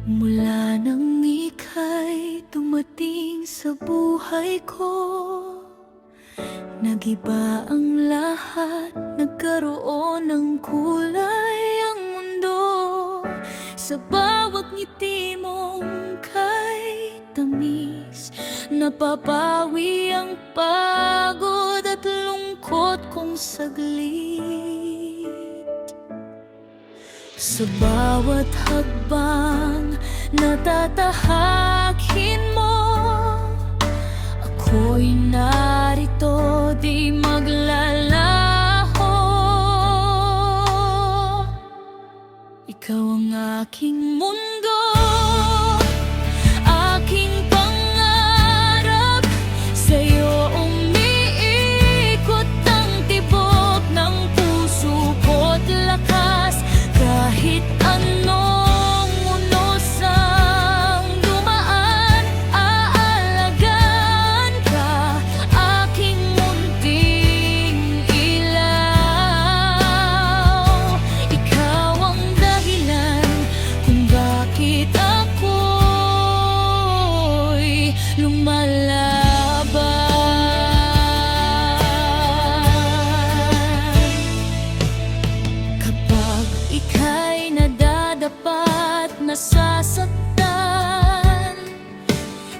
Mula nang ika'y dumating sa buhay ko, nagiba ang lahat, nagkaroon ng kulay ang mundo. Sa bawat ngiti mong kay tamis, napapawi ang pagod at lungkot kong saglit. Sa bawat hakbang natatahakin mo, ako'y narito, di maglalaho. Ikaw ang aking mundo, aking pangarap. Sa'yo umiikot ang tibok ng puso ko't lakas. Kahit anong unos ang dumaan, aalagaan ka, aking munting ilaw. Ikaw ang dahilan kung bakit ako'y lumalaban. Kapag ika'y nadadapat, nasasaktan,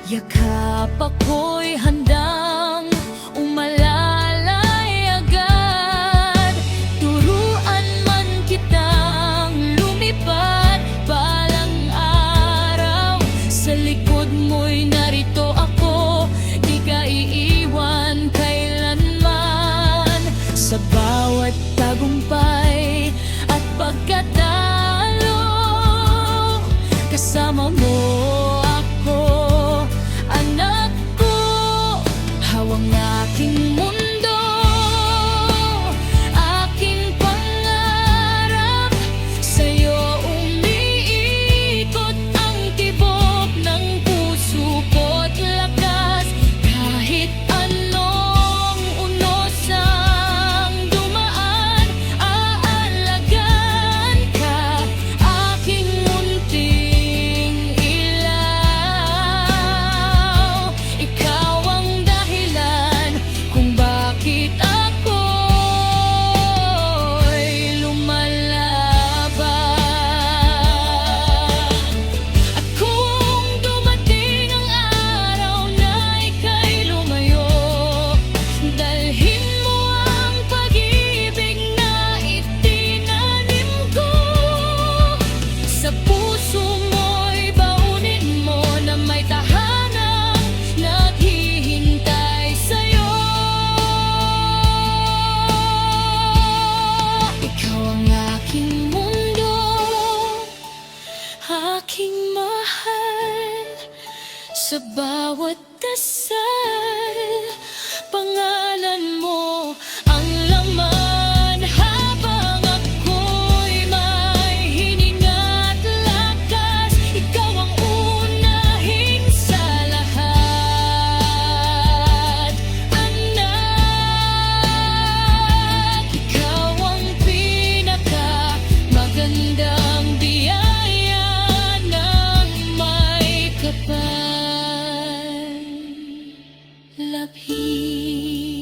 yakap ako'y handang umalalay agad. Turuan man kitang lumipad balang araw, sa likod mo'y narito ako, di ka iiwan kailanman. Sa bawat tagumpay at pagkatalo, kasama mo ako, anak ko. Hawang aking mundo, aking pangarap. Sa'yo umiikot ang tibok ng puso ko't lakas. Kahit anong unos ang dumaan, aalagaan ka, aking munting ilaw. Ikaw ang dahilan kung bakit ako'y lumalaban. At kung dumating ang araw na ika'y lumayo, dalhin mo ang pag-ibig na itinanim ko. Sa puso mo'y baunin mo na may tahanang naghihintay sa'yo. Ikaw ang aking mundo, aking mahal. Sa bawat dasal, pangalan mo ang laman. Habang ako'y may hininga at lakas, ikaw ang unahin sa lahat, anak. Ikaw ang pinakamagandang biyaya ng may kapal. Labhin